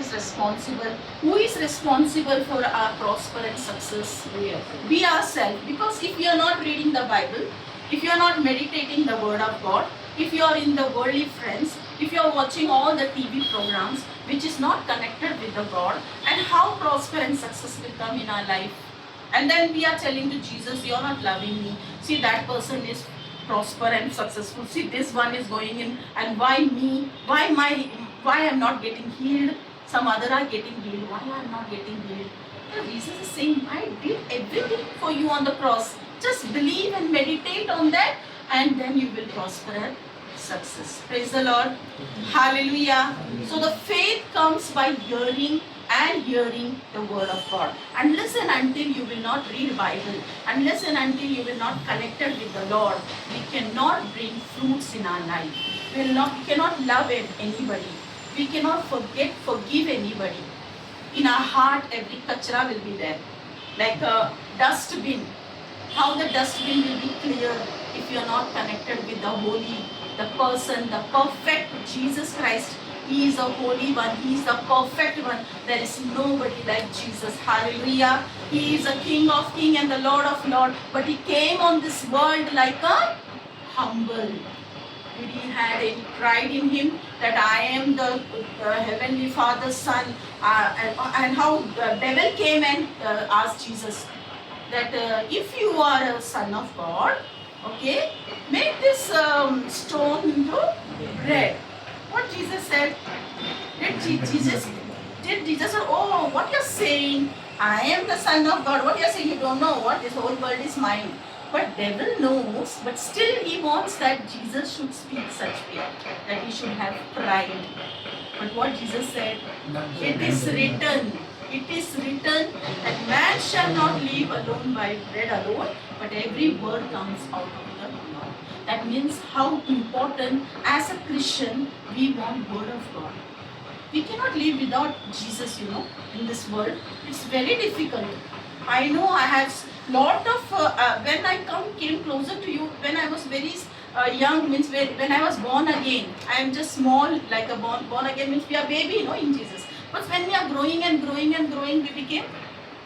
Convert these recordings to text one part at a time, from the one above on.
is responsible. Who is responsible for our prosper and success? We ourselves. Because if you are not reading the Bible, if you are not meditating the Word of God, if you are in the worldly friends, if you are watching all the TV programs which is not connected with the God, and how prosper and success will come in our life. And then we are telling to Jesus, you are not loving me. See, that person is prosper and successful. See, this one is going in, and why me? Why I'm not getting healed? Some other are getting healed. Why I'm not getting healed? So Jesus is saying, I did everything for you on the cross. Just believe and meditate on that, and then you will prosper and success. Praise the Lord. Hallelujah. So the faith comes by hearing and hearing the word of God. And listen until you will not read Bible, and listen until you will not connected with the Lord, we cannot bring fruits in our life. We cannot love anybody. We cannot forgive anybody. In our heart, every kachra will be there. Like a dustbin. How the dustbin will be clear if you are not connected with the holy, the person, the perfect Jesus Christ. He is the holy one. He is the perfect one. There is nobody like Jesus. Hallelujah. He is the King of kings and the Lord of lords. But he came on this world like a humble. Did he had any pride in him that I am the Heavenly Father's son? And how the devil came and asked Jesus that if you are a son of God, okay, make this stone into bread. What Jesus said? Did Jesus say, oh, what you're saying? I am the son of God. What you're saying? You don't know what this whole world is mine. But devil knows, but still he wants that Jesus should speak such way, that he should have pride. But what Jesus said, it is written that man shall not live alone by bread alone, but every word comes out of the mouth. That means how important as a Christian we want word of God. We cannot live without Jesus, in this world. It's very difficult. I know I have lot of, when I came closer to you, when I was very young, means when I was born again. I am just small, like a born again means we are baby, in Jesus. But when we are growing and growing and growing, we became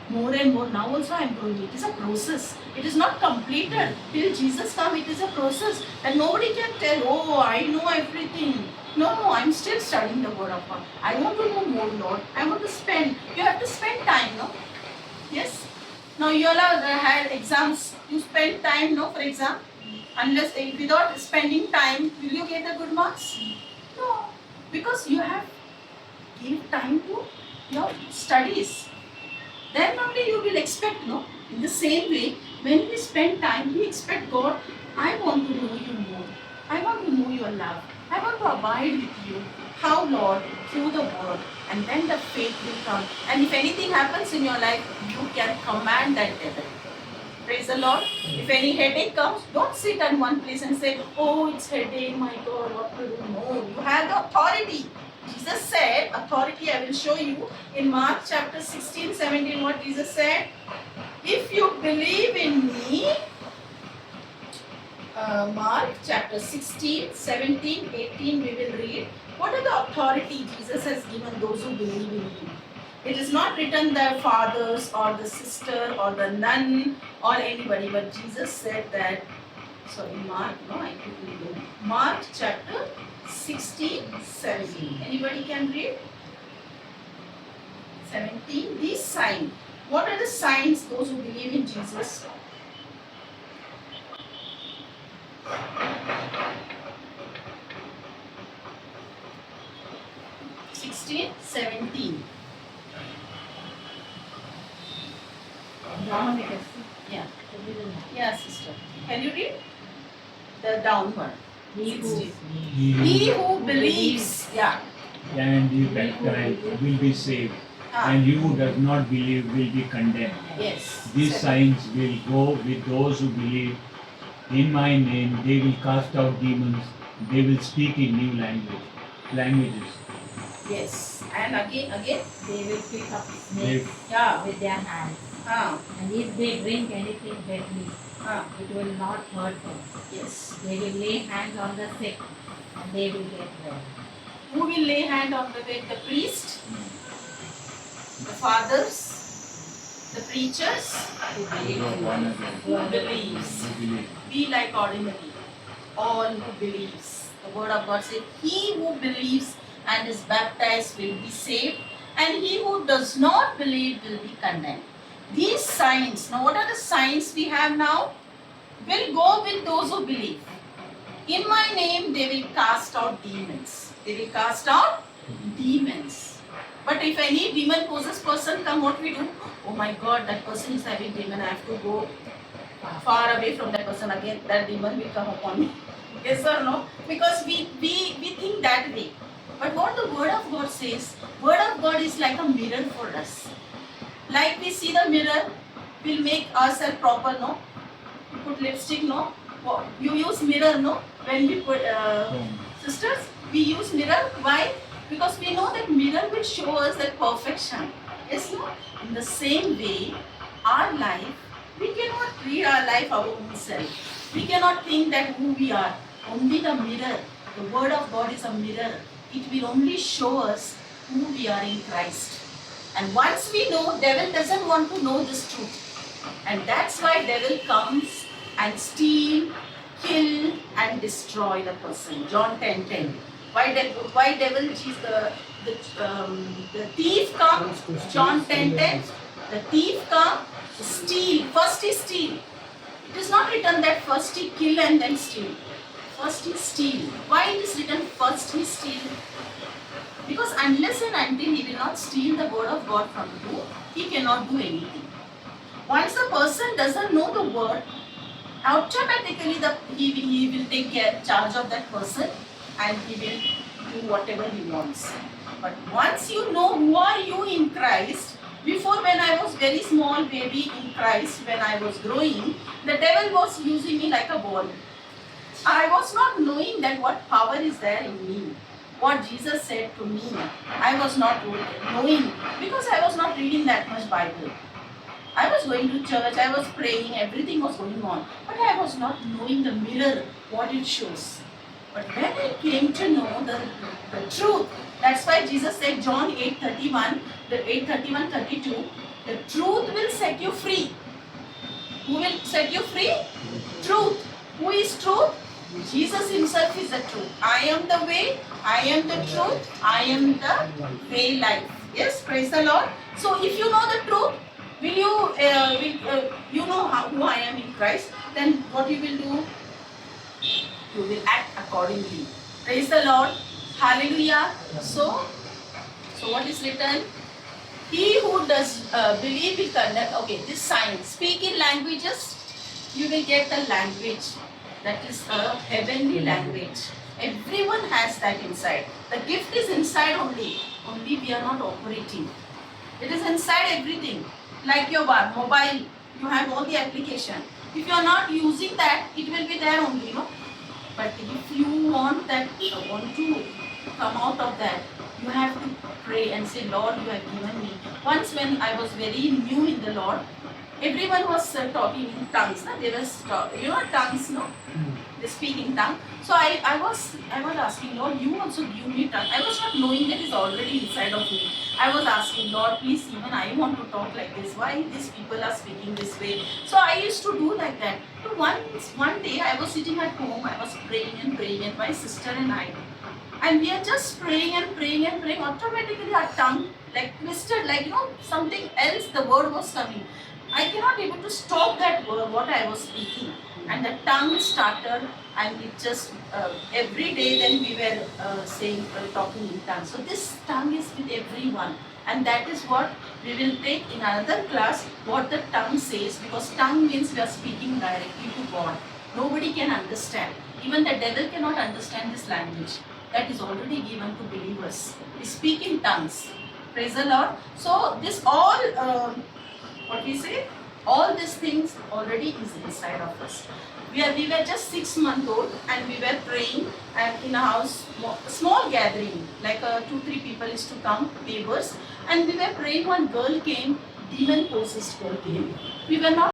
more and more. Now also I am growing. It is a process. It is not completed. Till Jesus comes, it is a process. And nobody can tell, oh, I know everything. No, I'm still studying the word of God. I want to know more, Lord. I want to spend. You have to spend time, no? Yes? Now you all have had exams. You spend time, for exam. Unless, without spending time, will you get the good marks? No. Because you have give time to your studies. Then only you will expect, In the same way, when we spend time, we expect God, I want to know you more. I want to know your love. I want to abide with you. How, Lord? Through the word. And then the faith will come. And if anything happens in your life, you can command that devil. Praise the Lord. If any headache comes, don't sit in one place and say, oh, it's headache, my God, what to do? No, you have the authority. Jesus said, authority, I will show you in Mark chapter 16, 17, what Jesus said. If you believe in me, Mark chapter 16, 17, 18, we will read. What are the authority Jesus has given those who believe in him? It is not written the fathers or the sister or the nun or anybody, but Jesus said that, Mark chapter 16, 17. Anybody can read? 17. These signs. What are the signs those who believe in Jesus? (16, 17). Yeah, sister. Can you read the down one? He who believes, and be baptized will be saved, and he who does not believe will be condemned. Yes. These signs will go with those who believe. In my name they will cast out demons, they will speak in new languages. Yes. And again, they will pick up snakes with their hands. And if they drink anything deadly, it will not hurt them. Yes. They will lay hands on the sick and they will get well. Who will lay hand on the priest? fathers, the preachers, Who who believes. Be like ordinary. All who believes. The word of God says, he who believes and is baptized will be saved, and he who does not believe will be condemned. These signs, now what are the signs we have now? Will go with those who believe. In my name they will cast out demons. They will cast out demons. But if any demon possessed person come, what we do? Oh my God, that person is having demon. I have to go far away from that person. Again, that demon will come upon me. Yes or no? Because we think that way. But what the word of God says, word of God is like a mirror for us. Like we see the mirror, we'll make ourselves proper, no? You put lipstick, no? You use mirror, no? When we put, sisters, we use mirror. Why? Because we know that mirror will show us that perfection. Yes, no? In the same way, our life, we cannot read our life our own self. We cannot think that who we are. Only the mirror, the word of God is a mirror. It will only show us who we are in Christ. And once we know, devil doesn't want to know this truth. And that's why devil comes and steal, kill and destroy the person. John 10:10. Why devil is the thief comes, John 10:10. The thief comes to steal. First he steal. It is not written that first he kill and then steal. First he steal. Why it is written first he steal? Because unless and until he will not steal the word of God from you, he cannot do anything. Once the person doesn't know the word, automatically he will take charge of that person and he will do whatever he wants. But once you know who are you in Christ, before when I was very small baby in Christ, when I was growing, the devil was using me like a ball. I was not knowing that what power is there in me. What Jesus said to me, I was not knowing because I was not reading that much Bible. I was going to church, I was praying, everything was going on. But I was not knowing the mirror, what it shows. But when I came to know the truth, that's why Jesus said, John 8:31, the 8:31-32, the truth will set you free. Who will set you free? Truth. Who is truth? Jesus himself is the truth. I am the way, I am the truth, I am the way, life. Yes, praise the Lord. So if you know the truth, will you know who I am in Christ, then what you will do? You will act accordingly. Praise the Lord. Hallelujah. So what is written? He who does believe will conduct. Okay, this sign. Speak in languages. You will get the language. That is a heavenly language. Everyone has that inside. The gift is inside only. Only we are not operating. It is inside everything. Like your mobile, you have all the application. If you are not using that, it will be there only, no? But if you want to come out of that, you have to pray and say, Lord, you have given me. Once when I was very new in the Lord, everyone was talking in tongues. No? They was tongues, no? They speak in tongue. So I was asking, Lord, you also give me tongue. I was not knowing that is already inside of me. I was asking, Lord, please, even I want to talk like this. Why these people are speaking this way? So I used to do like that. So one day I was sitting at home, I was praying and my sister and I. And we are just praying and praying and praying. Automatically our tongue like twisted, like something else, the word was coming. I cannot able to stop that word, what I was speaking. And the tongue started and it just, every day then we were talking in tongues. So this tongue is with everyone. And that is what we will take in another class, what the tongue says. Because tongue means we are speaking directly to God. Nobody can understand. Even the devil cannot understand this language. That is already given to believers. We speak in tongues. Praise the Lord. So this all, what we say, all these things already is inside of us. We were just 6 months old and we were praying and in a house, small gathering, like 2-3 people is to come, neighbors, and we were praying. One girl came, demon possessed girl came. We were not